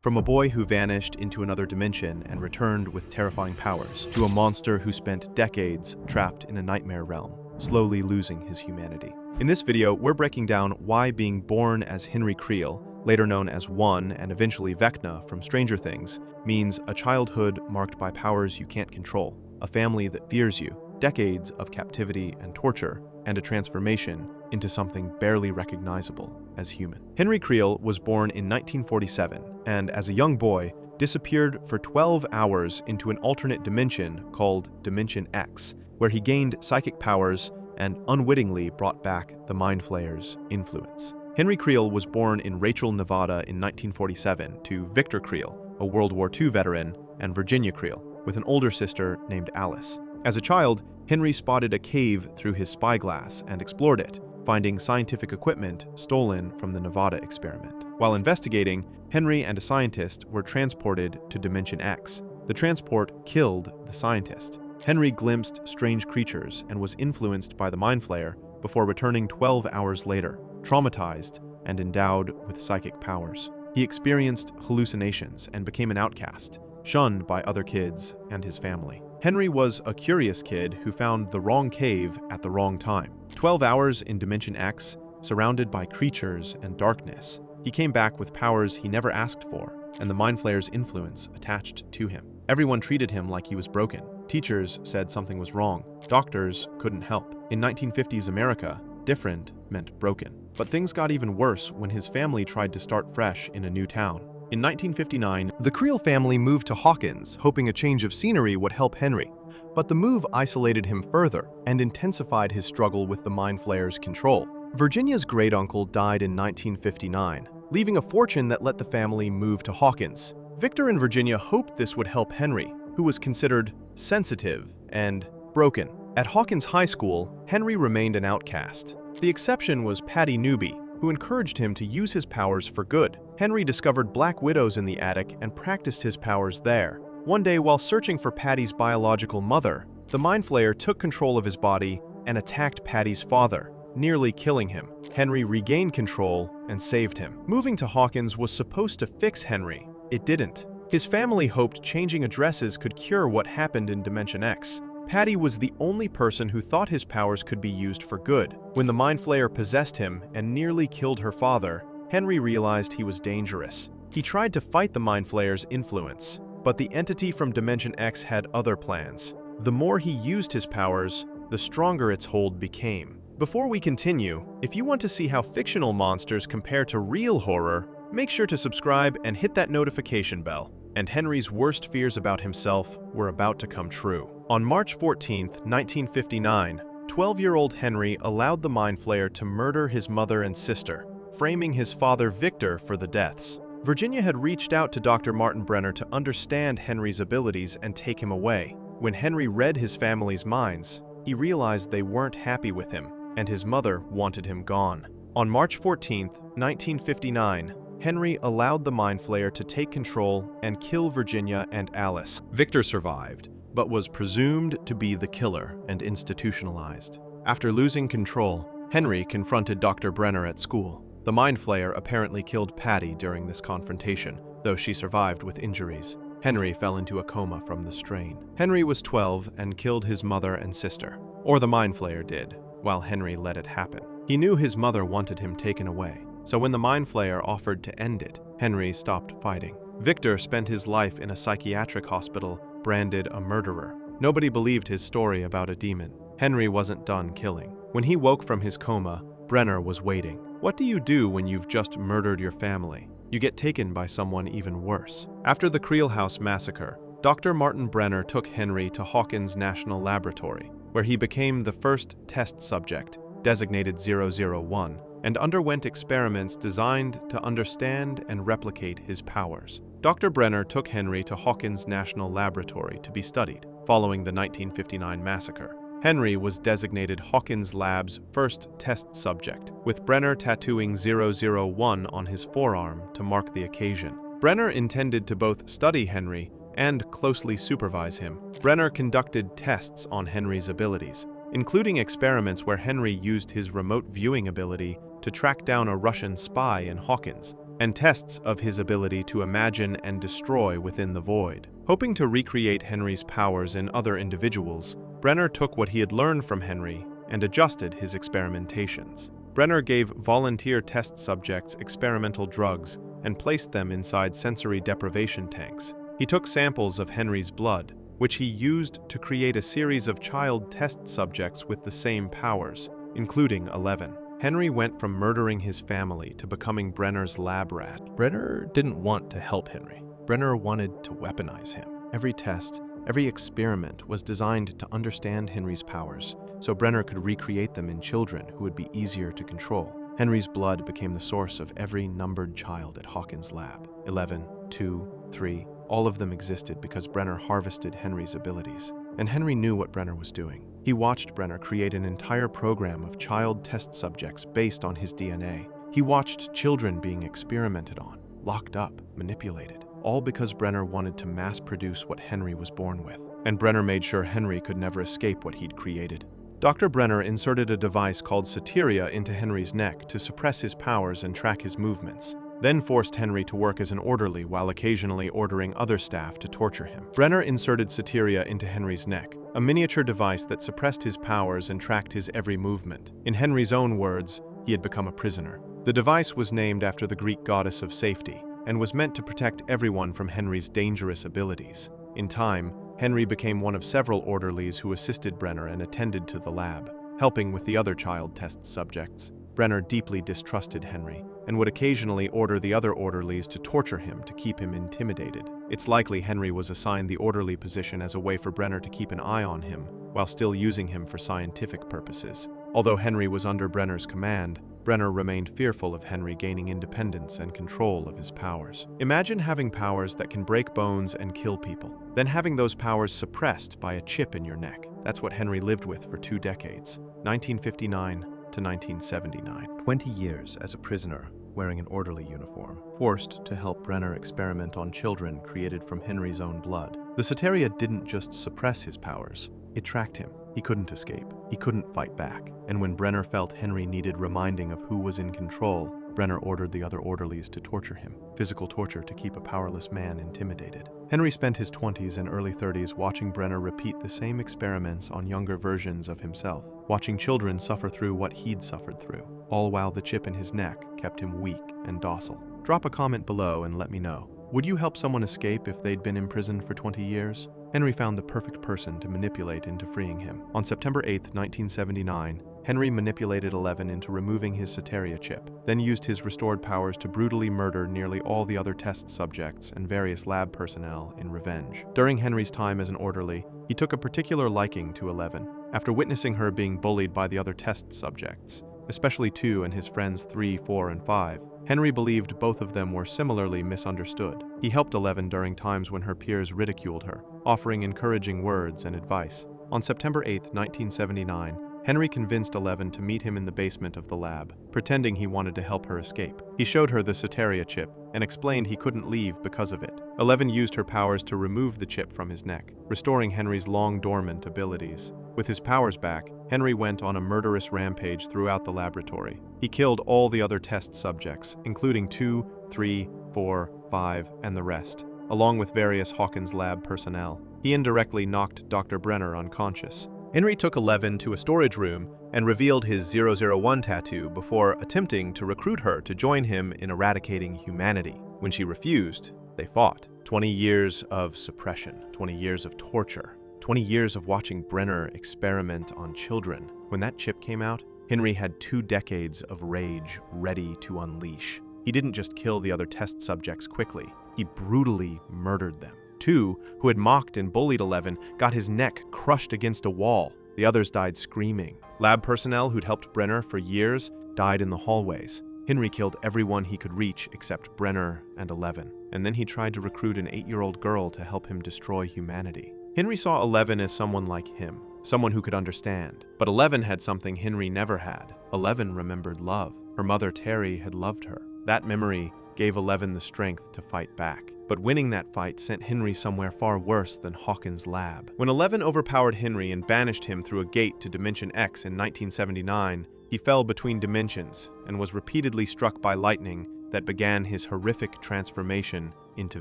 From a boy who vanished into another dimension and returned with terrifying powers, to a monster who spent decades trapped in a nightmare realm, slowly losing his humanity. In this video, we're breaking down why being born as Henry Creel, later known as One and eventually Vecna from Stranger Things, means a childhood marked by powers you can't control, a family that fears you, decades of captivity and torture, and a transformation into something barely recognizable as human. Henry Creel was born in 1947 and, as a young boy, disappeared for 12 hours into an alternate dimension called Dimension X, where he gained psychic powers and unwittingly brought back the Mind Flayer's influence. Henry Creel was born in Rachel, Nevada in 1947 to Victor Creel, a World War II veteran, and Virginia Creel, with an older sister named Alice. As a child, Henry spotted a cave through his spyglass and explored it, finding scientific equipment stolen from the Nevada experiment. While investigating, Henry and a scientist were transported to Dimension X. The transport killed the scientist. Henry glimpsed strange creatures and was influenced by the Mind Flayer before returning 12 hours later, traumatized and endowed with psychic powers. He experienced hallucinations and became an outcast, shunned by other kids and his family. Henry was a curious kid who found the wrong cave at the wrong time. 12 hours in Dimension X, surrounded by creatures and darkness, he came back with powers he never asked for, and the Mind Flayer's influence attached to him. Everyone treated him like he was broken. Teachers said something was wrong. Doctors couldn't help. In 1950s America, different meant broken. But things got even worse when his family tried to start fresh in a new town. In 1959, the Creel family moved to Hawkins, hoping a change of scenery would help Henry. But the move isolated him further and intensified his struggle with the Mind Flayer's control. Virginia's great-uncle died in 1959, leaving a fortune that let the family move to Hawkins. Victor and Virginia hoped this would help Henry, who was considered sensitive and broken. At Hawkins High School, Henry remained an outcast. The exception was Patty Newby, who encouraged him to use his powers for good. Henry discovered black widows in the attic and practiced his powers there. One day, while searching for Patty's biological mother, the Mind Flayer took control of his body and attacked Patty's father, nearly killing him. Henry regained control and saved him. Moving to Hawkins was supposed to fix Henry. It didn't. His family hoped changing addresses could cure what happened in Dimension X. Patty was the only person who thought his powers could be used for good. When the Mind Flayer possessed him and nearly killed her father, Henry realized he was dangerous. He tried to fight the Mind Flayer's influence, but the entity from Dimension X had other plans. The more he used his powers, the stronger its hold became. Before we continue, if you want to see how fictional monsters compare to real horror, make sure to subscribe and hit that notification bell. And Henry's worst fears about himself were about to come true. On March 14, 1959, 12-year-old Henry allowed the Mind Flayer to murder his mother and sister, framing his father Victor for the deaths. Virginia had reached out to Dr. Martin Brenner to understand Henry's abilities and take him away. When Henry read his family's minds, he realized they weren't happy with him, and his mother wanted him gone. On March 14, 1959, Henry allowed the Mind Flayer to take control and kill Virginia and Alice. Victor survived, but was presumed to be the killer and institutionalized. After losing control, Henry confronted Dr. Brenner at school. The Mind Flayer apparently killed Patty during this confrontation, though she survived with injuries. Henry fell into a coma from the strain. Henry was 12 and killed his mother and sister, or the Mind Flayer did, while Henry let it happen. He knew his mother wanted him taken away, so when the Mind Flayer offered to end it, Henry stopped fighting. Victor spent his life in a psychiatric hospital, branded a murderer. Nobody believed his story about a demon. Henry wasn't done killing. When he woke from his coma, Brenner was waiting. What do you do when you've just murdered your family? You get taken by someone even worse. After the Creel House massacre, Dr. Martin Brenner took Henry to Hawkins National Laboratory, where he became the first test subject, designated 001, and underwent experiments designed to understand and replicate his powers. Dr. Brenner took Henry to Hawkins National Laboratory to be studied, following the 1959 massacre. Henry was designated Hawkins Lab's first test subject, with Brenner tattooing 001 on his forearm to mark the occasion. Brenner intended to both study Henry and closely supervise him. Brenner conducted tests on Henry's abilities, including experiments where Henry used his remote viewing ability to track down a Russian spy in Hawkins. and tests of his ability to imagine and destroy within the void. Hoping to recreate Henry's powers in other individuals, Brenner took what he had learned from Henry and adjusted his experimentations. Brenner gave volunteer test subjects experimental drugs and placed them inside sensory deprivation tanks. He took samples of Henry's blood, which he used to create a series of child test subjects with the same powers, including 11. Henry went from murdering his family to becoming Brenner's lab rat. Brenner didn't want to help Henry. Brenner wanted to weaponize him. Every test, every experiment was designed to understand Henry's powers, so Brenner could recreate them in children who would be easier to control. Henry's blood became the source of every numbered child at Hawkins' lab. 11, 2, 3, all of them existed because Brenner harvested Henry's abilities. And Henry knew what Brenner was doing. He watched Brenner create an entire program of child test subjects based on his DNA. He watched children being experimented on, locked up, manipulated, all because Brenner wanted to mass-produce what Henry was born with. And Brenner made sure Henry could never escape what he'd created. Dr. Brenner inserted a device called Soteria into Henry's neck to suppress his powers and track his movements, then forced Henry to work as an orderly while occasionally ordering other staff to torture him. Brenner inserted Soteria into Henry's neck, a miniature device that suppressed his powers and tracked his every movement. In Henry's own words, he had become a prisoner. The device was named after the Greek goddess of safety and was meant to protect everyone from Henry's dangerous abilities. In time, Henry became one of several orderlies who assisted Brenner and attended to the lab, helping with the other child test subjects. Brenner deeply distrusted Henry and would occasionally order the other orderlies to torture him to keep him intimidated. It's likely Henry was assigned the orderly position as a way for Brenner to keep an eye on him while still using him for scientific purposes. Although Henry was under Brenner's command, Brenner remained fearful of Henry gaining independence and control of his powers. Imagine having powers that can break bones and kill people, then having those powers suppressed by a chip in your neck. That's what Henry lived with for 2 decades, 1959 to 1979. 20 years as a prisoner, wearing an orderly uniform, forced to help Brenner experiment on children created from Henry's own blood. The Soteria didn't just suppress his powers, it tracked him. He couldn't escape. He couldn't fight back. And when Brenner felt Henry needed reminding of who was in control, Brenner ordered the other orderlies to torture him. Physical torture to keep a powerless man intimidated. Henry spent his 20s and early 30s watching Brenner repeat the same experiments on younger versions of himself, watching children suffer through what he'd suffered through, all while the chip in his neck kept him weak and docile. Drop a comment below and let me know. Would you help someone escape if they'd been imprisoned for 20 years? Henry found the perfect person to manipulate into freeing him. On September 8, 1979, Henry manipulated 11 into removing his Soteria chip, then used his restored powers to brutally murder nearly all the other test subjects and various lab personnel in revenge. During Henry's time as an orderly, he took a particular liking to 11, after witnessing her being bullied by the other test subjects, especially 2 and his friends 3, 4, and 5. Henry believed both of them were similarly misunderstood. He helped 11 during times when her peers ridiculed her, offering encouraging words and advice. On September 8, 1979, Henry convinced 11 to meet him in the basement of the lab, pretending he wanted to help her escape. He showed her the Soteria chip and explained he couldn't leave because of it. 11 used her powers to remove the chip from his neck, restoring Henry's long-dormant abilities. With his powers back, Henry went on a murderous rampage throughout the laboratory. He killed all the other test subjects, including 2, 3, 4, 5, and the rest, along with various Hawkins lab personnel. He indirectly knocked Dr. Brenner unconscious. Henry took 11 to a storage room and revealed his 001 tattoo before attempting to recruit her to join him in eradicating humanity. When she refused, they fought. 20 years of suppression, 20 years of torture, 20 years of watching Brenner experiment on children. When that chip came out, Henry had 2 decades of rage ready to unleash. He didn't just kill the other test subjects quickly, he brutally murdered them. 2, who had mocked and bullied 11, got his neck crushed against a wall. The others died screaming. Lab personnel who'd helped Brenner for years died in the hallways. Henry killed everyone he could reach except Brenner and 11. And then he tried to recruit an 8-year-old girl to help him destroy humanity. Henry saw 11 as someone like him, someone who could understand. But 11 had something Henry never had. 11 remembered love. Her mother Terry had loved her. That memory gave 11 the strength to fight back. But winning that fight sent Henry somewhere far worse than Hawkins' lab. When 11 overpowered Henry and banished him through a gate to Dimension X in 1979, he fell between dimensions and was repeatedly struck by lightning that began his horrific transformation into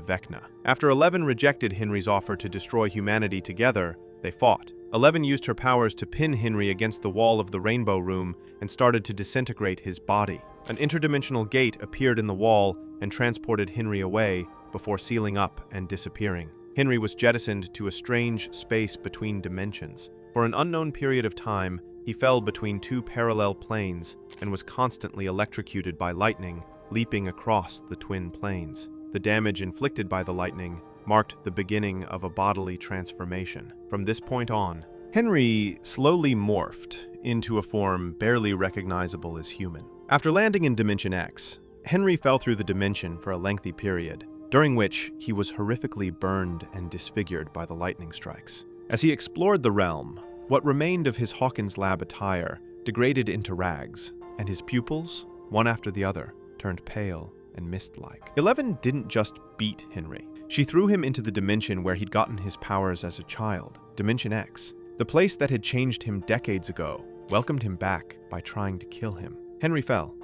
Vecna. After Eleven rejected Henry's offer to destroy humanity together, they fought. Eleven used her powers to pin Henry against the wall of the Rainbow Room and started to disintegrate his body. An interdimensional gate appeared in the wall and transported Henry away before sealing up and disappearing. Henry was jettisoned to a strange space between dimensions. For an unknown period of time, he fell between two parallel planes and was constantly electrocuted by lightning, leaping across the twin planes. The damage inflicted by the lightning marked the beginning of a bodily transformation. From this point on, Henry slowly morphed into a form barely recognizable as human. After landing in Dimension X, Henry fell through the dimension for a lengthy period, during which he was horrifically burned and disfigured by the lightning strikes. As he explored the realm, what remained of his Hawkins Lab attire degraded into rags, and his pupils, one after the other, turned pale and mist-like. Eleven didn't just beat Henry. She threw him into the dimension where he'd gotten his powers as a child, Dimension X. The place that had changed him decades ago welcomed him back by trying to kill him. Henry fell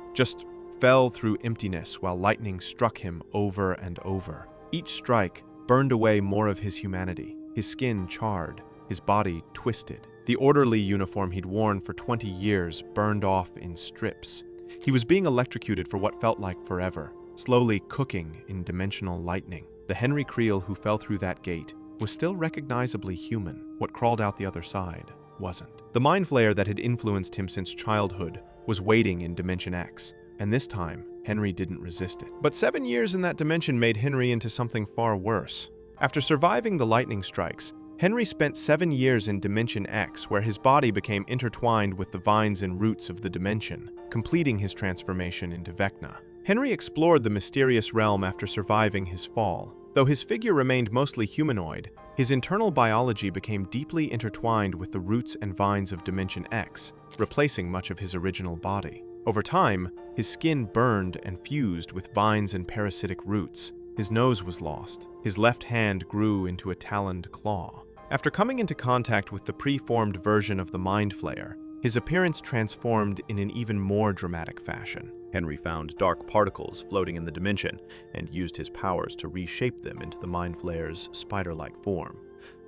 through emptiness while lightning struck him over and over. Each strike burned away more of his humanity. His skin charred, his body twisted. The orderly uniform he'd worn for 20 years burned off in strips. He was being electrocuted for what felt like forever, slowly cooking in dimensional lightning. The Henry Creel who fell through that gate was still recognizably human. What crawled out the other side wasn't. The mind flayer that had influenced him since childhood was waiting in Dimension X, and this time, Henry didn't resist it. But 7 years in that dimension made Henry into something far worse. After surviving the lightning strikes, Henry spent 7 years in Dimension X, where his body became intertwined with the vines and roots of the dimension, completing his transformation into Vecna. Henry explored the mysterious realm after surviving his fall. Though his figure remained mostly humanoid, his internal biology became deeply intertwined with the roots and vines of Dimension X, replacing much of his original body. Over time, his skin burned and fused with vines and parasitic roots. His nose was lost. His left hand grew into a taloned claw. After coming into contact with the preformed version of the Mind Flayer, his appearance transformed in an even more dramatic fashion. Henry found dark particles floating in the dimension and used his powers to reshape them into the Mind Flayer's spider-like form.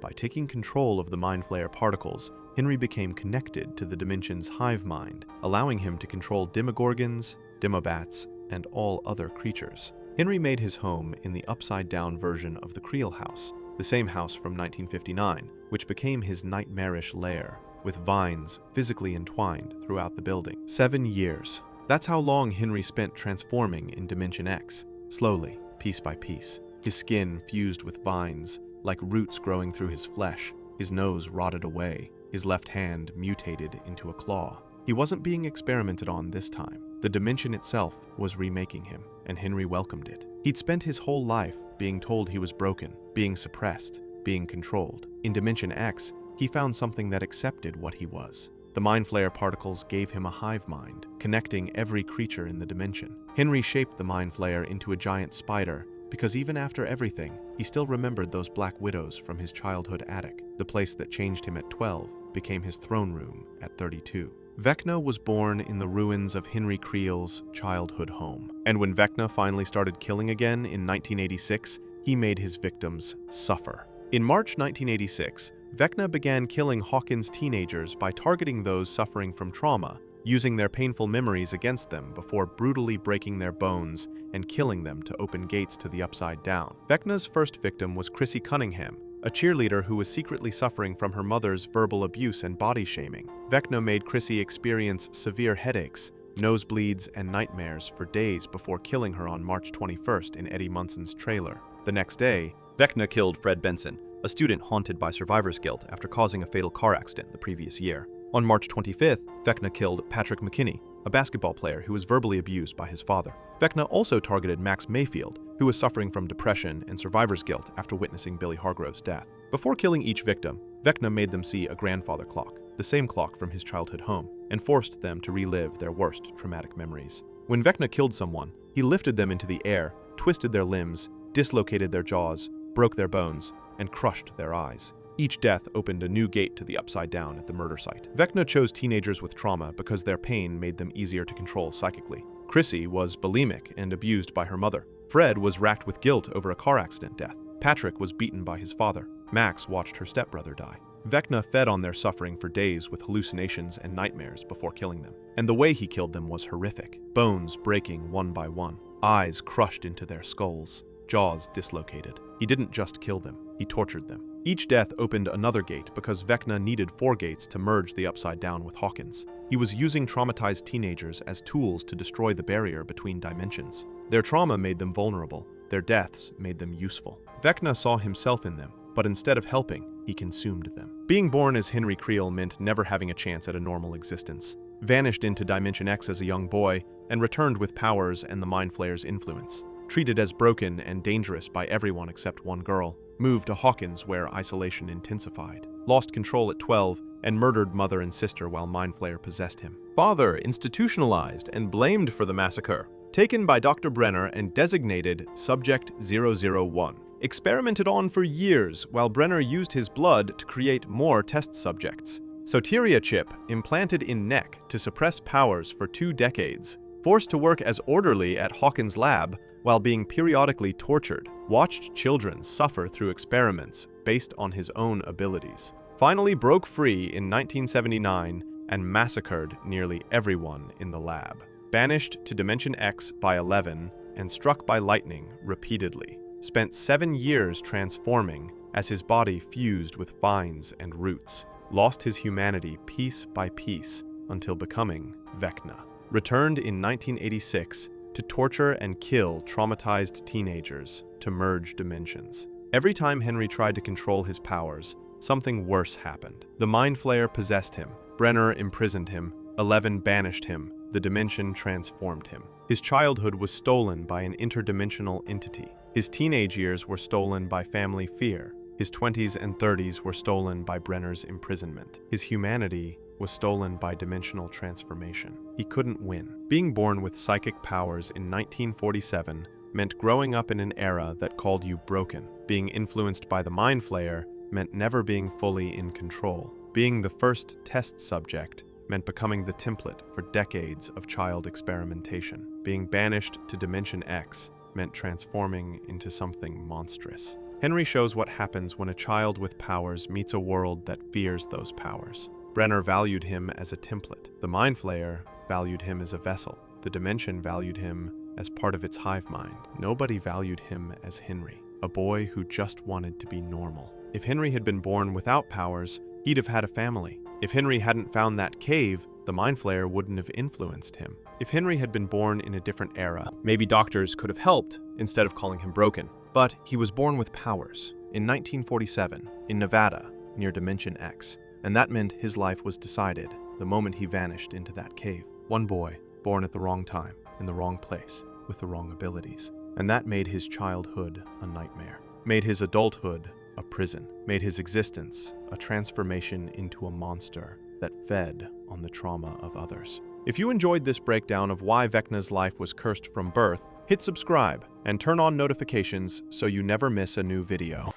By taking control of the Mind Flayer particles, Henry became connected to the dimension's hive mind, allowing him to control Demogorgons, Demobats, and all other creatures. Henry made his home in the upside-down version of the Creel house, the same house from 1959, which became his nightmarish lair, with vines physically entwined throughout the building. 7 years. That's how long Henry spent transforming in Dimension X, slowly, piece by piece. His skin fused with vines, like roots growing through his flesh. His nose rotted away. His left hand mutated into a claw. He wasn't being experimented on this time. The dimension itself was remaking him, and Henry welcomed it. He'd spent his whole life being told he was broken, being suppressed, being controlled. In Dimension X, he found something that accepted what he was. The Mind Flayer particles gave him a hive mind, connecting every creature in the dimension. Henry shaped the Mind Flayer into a giant spider, because even after everything, he still remembered those black widows from his childhood attic. The place that changed him at 12 became his throne room at 32. Vecna was born in the ruins of Henry Creel's childhood home. And when Vecna finally started killing again in 1986, he made his victims suffer. In March 1986, Vecna began killing Hawkins teenagers by targeting those suffering from trauma, using their painful memories against them before brutally breaking their bones and killing them to open gates to the Upside Down. Vecna's first victim was Chrissy Cunningham, a cheerleader who was secretly suffering from her mother's verbal abuse and body shaming. Vecna made Chrissy experience severe headaches, nosebleeds, and nightmares for days before killing her on March 21st in Eddie Munson's trailer. The next day, Vecna killed Fred Benson, a student haunted by survivor's guilt after causing a fatal car accident the previous year. On March 25th, Vecna killed Patrick McKinney, a basketball player who was verbally abused by his father. Vecna also targeted Max Mayfield, who was suffering from depression and survivor's guilt after witnessing Billy Hargrove's death. Before killing each victim, Vecna made them see a grandfather clock, the same clock from his childhood home, and forced them to relive their worst traumatic memories. When Vecna killed someone, he lifted them into the air, twisted their limbs, dislocated their jaws, broke their bones, and crushed their eyes. Each death opened a new gate to the Upside Down at the murder site. Vecna chose teenagers with trauma because their pain made them easier to control psychically. Chrissy was bulimic and abused by her mother. Fred was racked with guilt over a car accident death. Patrick was beaten by his father. Max watched her stepbrother die. Vecna fed on their suffering for days with hallucinations and nightmares before killing them. And the way he killed them was horrific. Bones breaking one by one, eyes crushed into their skulls, jaws dislocated. He didn't just kill them, he tortured them. Each death opened another gate because Vecna needed 4 gates to merge the Upside Down with Hawkins. He was using traumatized teenagers as tools to destroy the barrier between dimensions. Their trauma made them vulnerable. Their deaths made them useful. Vecna saw himself in them, but instead of helping, he consumed them. Being born as Henry Creel meant never having a chance at a normal existence. Vanished into Dimension X as a young boy, and returned with powers and the Mind Flayer's influence. Treated as broken and dangerous by everyone except one girl. Moved to Hawkins where isolation intensified. Lost control at 12, and murdered mother and sister while Mind Flayer possessed him. Father institutionalized and blamed for the massacre. Taken by Dr. Brenner and designated Subject 001. Experimented on for years while Brenner used his blood to create more test subjects. Soteria chip implanted in neck to suppress powers for 2 decades. Forced to work as orderly at Hawkins' lab while being periodically tortured. Watched children suffer through experiments based on his own abilities. Finally broke free in 1979 and massacred nearly everyone in the lab. Banished to Dimension X by 11 and struck by lightning repeatedly. Spent 7 years transforming as his body fused with vines and roots. Lost his humanity piece by piece until becoming Vecna. Returned in 1986 to torture and kill traumatized teenagers to merge dimensions. Every time Henry tried to control his powers, something worse happened. The Mind Flayer possessed him. Brenner imprisoned him. 11 banished him. The dimension transformed him. His childhood was stolen by an interdimensional entity. His teenage years were stolen by family fear. His 20s and 30s were stolen by Brenner's imprisonment. His humanity was stolen by dimensional transformation. He couldn't win. Being born with psychic powers in 1947 meant growing up in an era that called you broken. Being influenced by the Mind Flayer meant never being fully in control. Being the first test subject meant becoming the template for decades of child experimentation. Being banished to Dimension X meant transforming into something monstrous. Henry shows what happens when a child with powers meets a world that fears those powers. Brenner valued him as a template. The Mind Flayer valued him as a vessel. The Dimension valued him as part of its hive mind. Nobody valued him as Henry, a boy who just wanted to be normal. If Henry had been born without powers, he'd have had a family. If Henry hadn't found that cave, the Mind Flayer wouldn't have influenced him. If Henry had been born in a different era, maybe doctors could have helped instead of calling him broken. But he was born with powers in 1947 in Nevada near Dimension X, and that meant his life was decided the moment he vanished into that cave. One boy, born at the wrong time, in the wrong place, with the wrong abilities. And that made his childhood a nightmare, made his adulthood a prison, made his existence a transformation into a monster that fed on the trauma of others. If you enjoyed this breakdown of why Vecna's life was cursed from birth, hit subscribe and turn on notifications so you never miss a new video.